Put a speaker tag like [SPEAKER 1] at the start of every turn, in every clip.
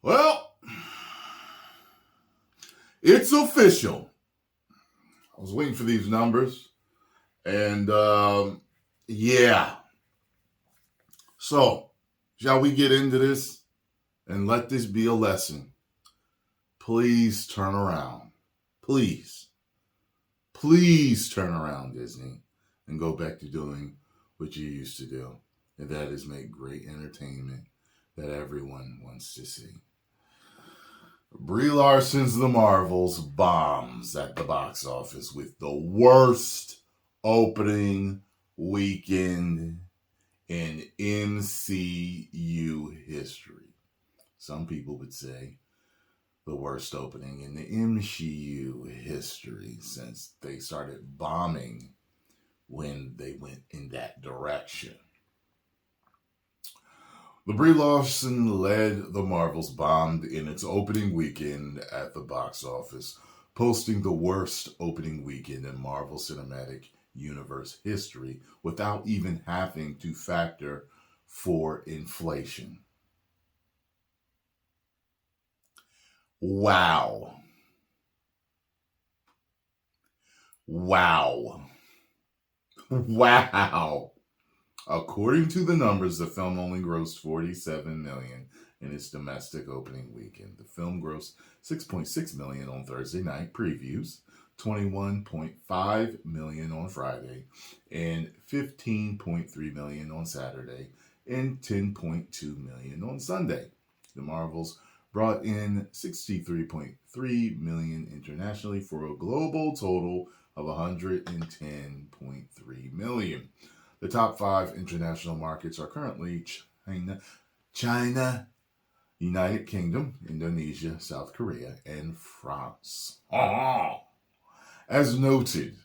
[SPEAKER 1] Well, it's official. I was waiting for these numbers, and yeah. So, shall we get into this and let this be a lesson? Please turn around. Please. Please turn around, Disney, and go back to doing what you used to do, and that is make great entertainment that everyone wants to see. Brie Larson's The Marvels bombs at the box office with the worst opening weekend in MCU history. Some people would say the worst opening in the MCU history since they started bombing when they went in that direction. The Brie Larson-led The Marvels bombed in its opening weekend at the box office, posting the worst opening weekend in Marvel Cinematic Universe history without even having to factor for inflation. Wow. Wow. Wow. According to the numbers, the film only grossed $47 million in its domestic opening weekend. The film grossed $6.6 million on Thursday night previews, $21.5 million on Friday, and $15.3 million on Saturday, and $10.2 million on Sunday. The Marvels brought in $63.3 million internationally for a global total of $110.3 million. The top 5 international markets are currently China, United Kingdom, Indonesia, South Korea, and France. As noted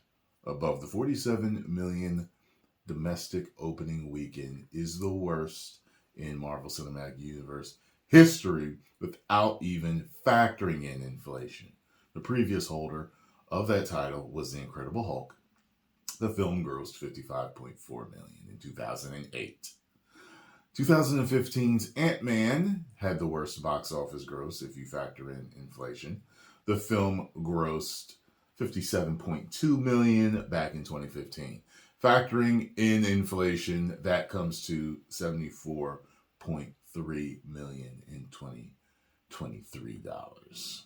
[SPEAKER 1] above, the $47 million domestic opening weekend is the worst in Marvel Cinematic Universe history without even factoring in inflation. The previous holder of that title was The Incredible Hulk. The film grossed $55.4 million in 2008. 2015's Ant-Man had the worst box office gross if you factor in inflation. The film grossed $57.2 million back in 2015. Factoring in inflation, that comes to $74.3 million in 2023 dollars.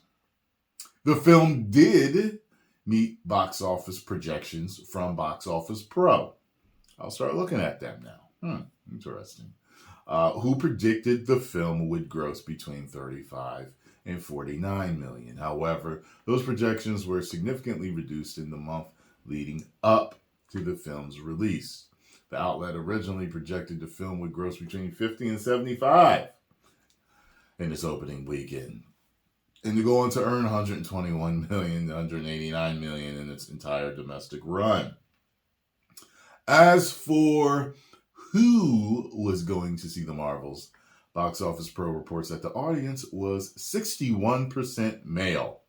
[SPEAKER 1] The film did meet box office projections from Box Office Pro. I'll start looking at them now. Interesting. Who predicted the film would gross between 35 and 49 million. However, those projections were significantly reduced in the month leading up to the film's release. The outlet originally projected the film would gross between 50 and 75 in its opening weekend, and to go on to earn $121 million, $189 million in its entire domestic run. As for who was going to see the Marvels, Box Office Pro reports that the audience was 61% male.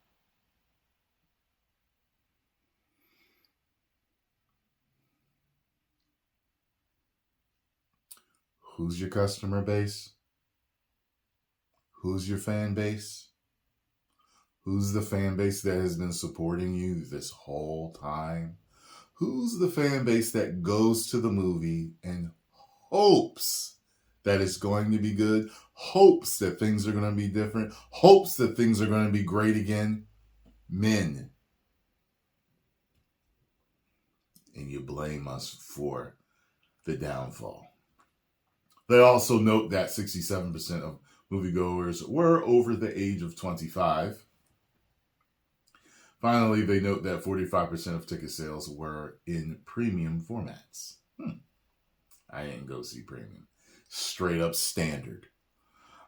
[SPEAKER 1] Who's your customer base? Who's your fan base? Who's the fan base that has been supporting you this whole time? Who's the fan base that goes to the movie and hopes that it's going to be good, hopes that things are going to be different, hopes that things are going to be great again? Men. And you blame us for the downfall. They also note that 67% of moviegoers were over the age of 25. Finally, they note that 45% of ticket sales were in premium formats. I didn't go see premium. Straight up standard.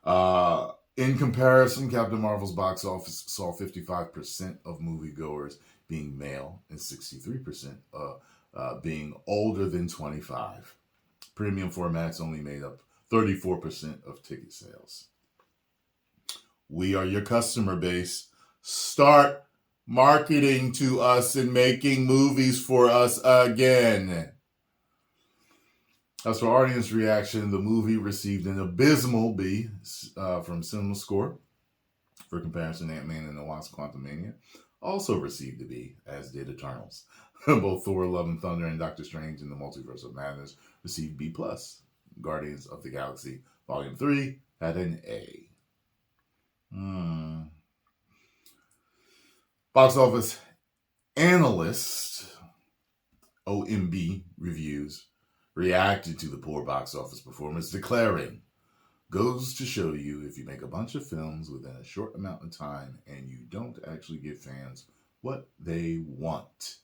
[SPEAKER 1] In comparison, Captain Marvel's box office saw 55% of moviegoers being male and 63% being older than 25. Premium formats only made up 34% of ticket sales. We are your customer base. Start marketing to us and making movies for us again. As for audience reaction, the movie received an abysmal B from Cinema Score. For comparison, Ant-Man and the Wasp: Quantumania also received a B, as did Eternals. Both Thor: Love and Thunder and Doctor Strange in the Multiverse of Madness received B+. Guardians of the Galaxy Volume 3 had an A. Box office analyst OMB Reviews reacted to the poor box office performance, declaring, "Goes to show you, if you make a bunch of films within a short amount of time and you don't actually give fans what they want,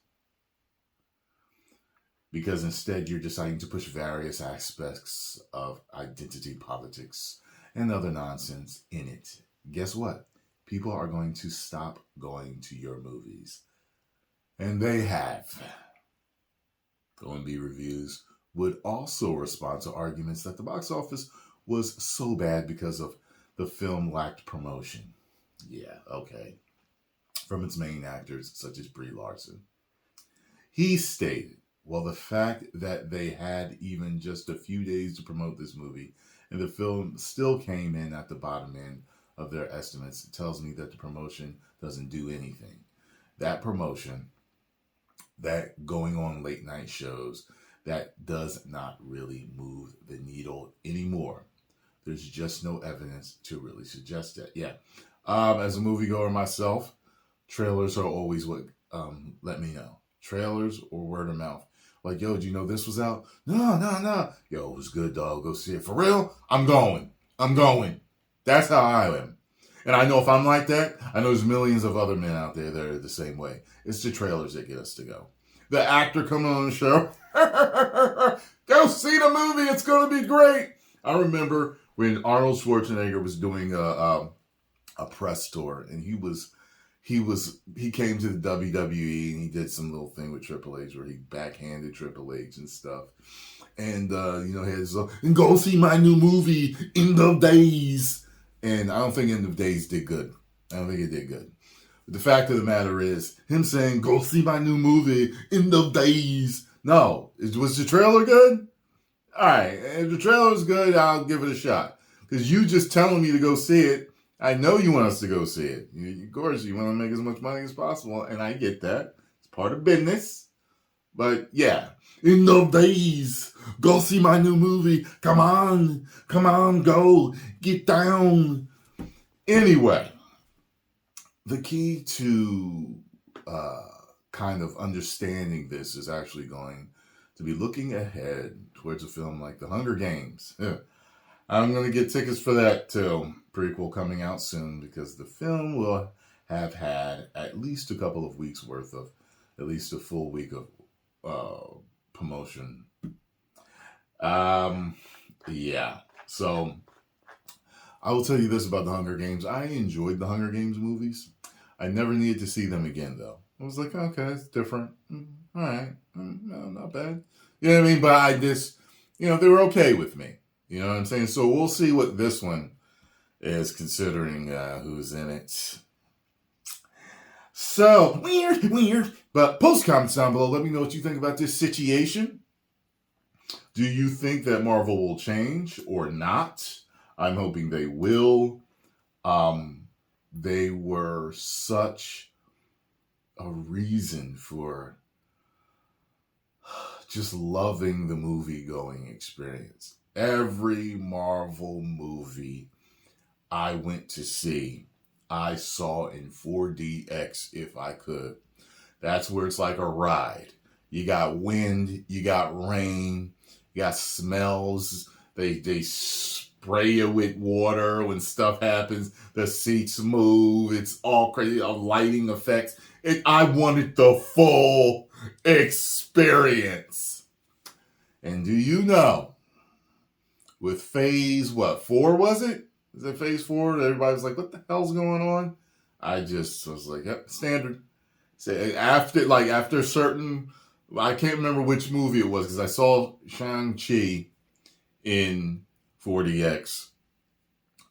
[SPEAKER 1] because instead you're deciding to push various aspects of identity politics and other nonsense in it, guess what? People are going to stop going to your movies." And they have. OMB Reviews would also respond to arguments that the box office was so bad because of the film lacked promotion. Yeah, okay. From its main actors, such as Brie Larson. He stated, well, the fact that they had even just a few days to promote this movie and the film still came in at the bottom end of their estimates tells me that the promotion doesn't do anything. That promotion, that going on late night shows, that does not really move the needle anymore. There's just no evidence to really suggest that. Yeah. As a moviegoer myself, trailers are always what let me know. Trailers or word of mouth. Like, yo, do you know this was out? No. Yo, it was good, dog. Go see it. For real? I'm going. That's how I am. And I know if I'm like that, I know there's millions of other men out there that are the same way. It's the trailers that get us to go. The actor coming on the show, go see the movie. It's going to be great. I remember when Arnold Schwarzenegger was doing a press tour, and he came to the WWE and he did some little thing with Triple H where he backhanded Triple H and stuff. And he had and go see my new movie, End of Days. And I don't think End of Days did good. I don't think it did good. But the fact of the matter is, him saying, go see my new movie, End of Days. No. Was the trailer good? All right. If the trailer is good, I'll give it a shot. Because you just telling me to go see it, I know you want us to go see it. Of course, you want to make as much money as possible, and I get that. It's part of business. But yeah, End of Days. Go see my new movie. Come on, go. Get down. Anyway, the key to kind of understanding this is actually going to be looking ahead towards a film like The Hunger Games. I'm going to get tickets for that too. Prequel coming out soon, because the film will have had at least a couple of weeks worth of, at least a full week of promotion. Yeah. So I will tell you this about The Hunger Games. I enjoyed the Hunger Games movies. I never needed to see them again, though. I was like, okay, it's different. All right. No, not bad. You know what I mean? But I just, they were okay with me. You know what I'm saying? So we'll see what this one is, considering who's in it. So, weird. But post comments down below. Let me know what you think about this situation. Do you think that Marvel will change or not? I'm hoping they will. They were such a reason for just loving the movie-going experience. Every Marvel movie I went to see, I saw in 4DX if I could. That's where it's like a ride. You got wind, you got rain, you got smells. They spray you with water when stuff happens. The seats move. It's all crazy. Lighting effects. I wanted the full experience. And do you know, with phase, 4 was it? Is it phase 4? Everybody was like, what the hell's going on? I was like, yep, standard. So after certain, I can't remember which movie it was, because I saw Shang-Chi in 4DX.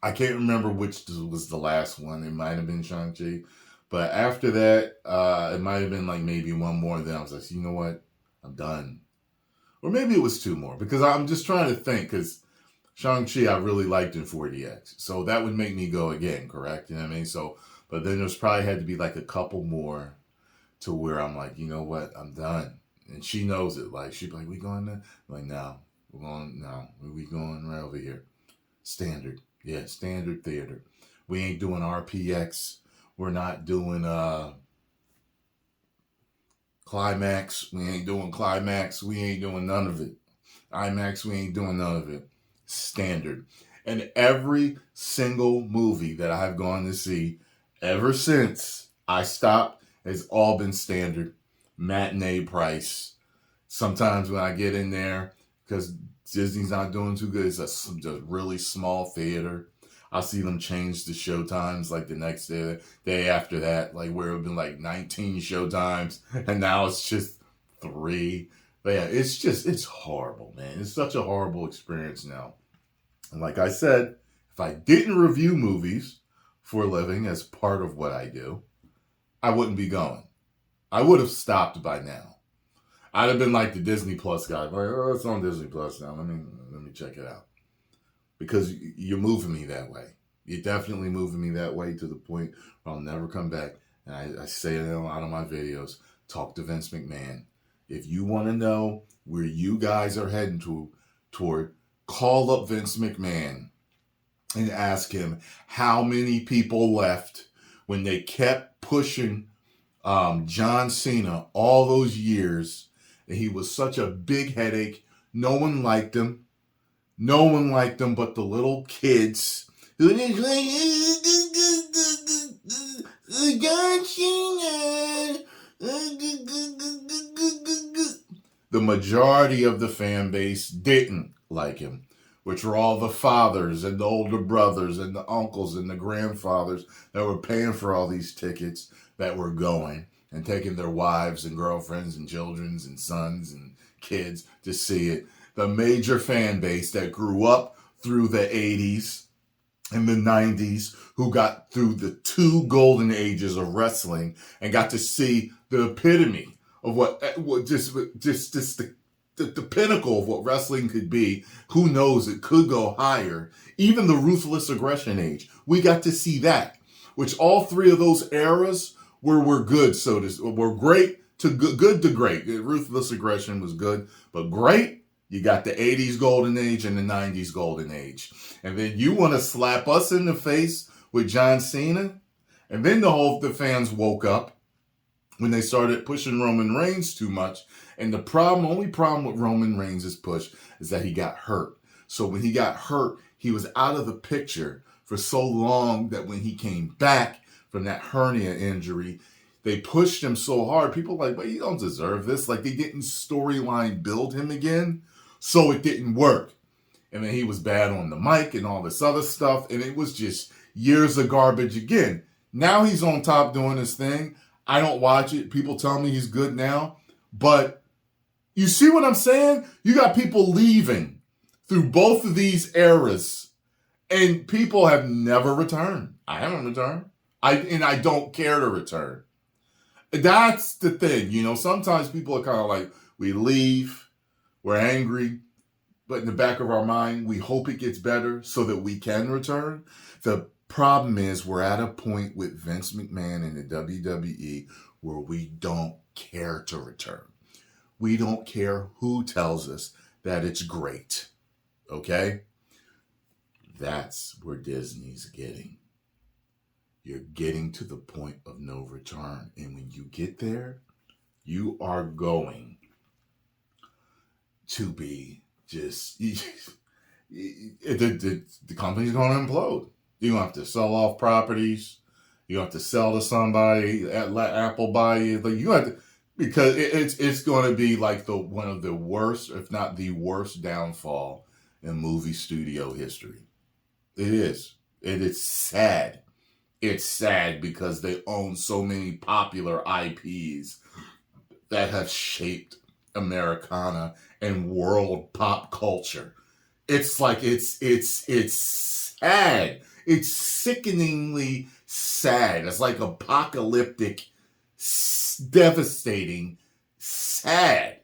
[SPEAKER 1] I can't remember which was the last one. It might have been Shang-Chi. But after that, it might have been like maybe one more. And then I was like, you know what? I'm done. Or maybe it was 2 more, because I'm just trying to think, because Shang-Chi I really liked in 4DX. So that would make me go again, correct? You know what I mean? So, but then there's probably had to be like a couple more to where I'm like, you know what, I'm done. And she knows it. Like, she'd be like, we going there? I'm like, no, we're going, no, we going right over here. Standard. Yeah, standard theater. We ain't doing RPX. We're not doing Climax. We ain't doing Climax. We ain't doing none of it. IMAX, we ain't doing none of it. Standard. And every single movie that I've gone to see ever since I stopped has all been standard. Matinee price. Sometimes when I get in there, because Disney's not doing too good, it's a really small theater. I'll see them change the show times like the next day after that, like where it would have been like 19 show times, and now it's just 3. But yeah, it's horrible, man. It's such a horrible experience now. And like I said, if I didn't review movies for a living as part of what I do, I wouldn't be going. I would have stopped by now. I'd have been like the Disney Plus guy, like, oh, it's on Disney Plus now. Let me check it out. Because you're moving me that way. You're definitely moving me that way to the point where I'll never come back. And I say it in a lot of my videos. Talk to Vince McMahon. If you want to know where you guys are heading toward, call up Vince McMahon and ask him how many people left when they kept pushing John Cena all those years. And he was such a big headache. No one liked him. No one liked him but the little kids. John Cena. The majority of the fan base didn't like him, which were all the fathers and the older brothers and the uncles and the grandfathers that were paying for all these tickets that were going and taking their wives and girlfriends and children and sons and kids to see it. The major fan base that grew up through the 80s and the 90s, who got through the 2 golden ages of wrestling and got to see the epitome of what just the pinnacle of what wrestling could be. Who knows, it could go higher. Even the ruthless aggression age, we got to see that, which all 3 of those eras were good. Were great to good to great. Ruthless aggression was good, but great. You got the 80s golden age and the 90s golden age. And then you want to slap us in the face with John Cena? And then the fans woke up when they started pushing Roman Reigns too much. And the only problem with Roman Reigns' push is that he got hurt. So when he got hurt, he was out of the picture for so long that when he came back from that hernia injury, they pushed him so hard. People were like, but you don't deserve this. Like, they didn't storyline build him again. So it didn't work. And then he was bad on the mic and all this other stuff. And it was just years of garbage again. Now he's on top doing his thing. I don't watch it. People tell me he's good now. But you see what I'm saying? You got people leaving through both of these eras. And people have never returned. I haven't returned. I don't care to return. That's the thing. You know, sometimes people are kind of like, we leave. We're angry, but in the back of our mind, we hope it gets better so that we can return. The problem is we're at a point with Vince McMahon and the WWE where we don't care to return. We don't care who tells us that it's great. Okay? That's where Disney's getting. You're getting to the point of no return. And when you get there, you are going to be just, the company's going to implode. You're going to have to sell off properties. You have to sell to somebody, let Apple buy you. Like, you have to, because it's going to be like one of the worst, if not the worst downfall in movie studio history. It is. It is sad. It's sad because they own so many popular IPs that have shaped Americana and world pop culture. It's like it's sad. It's sickeningly sad. It's like apocalyptic, devastating, sad.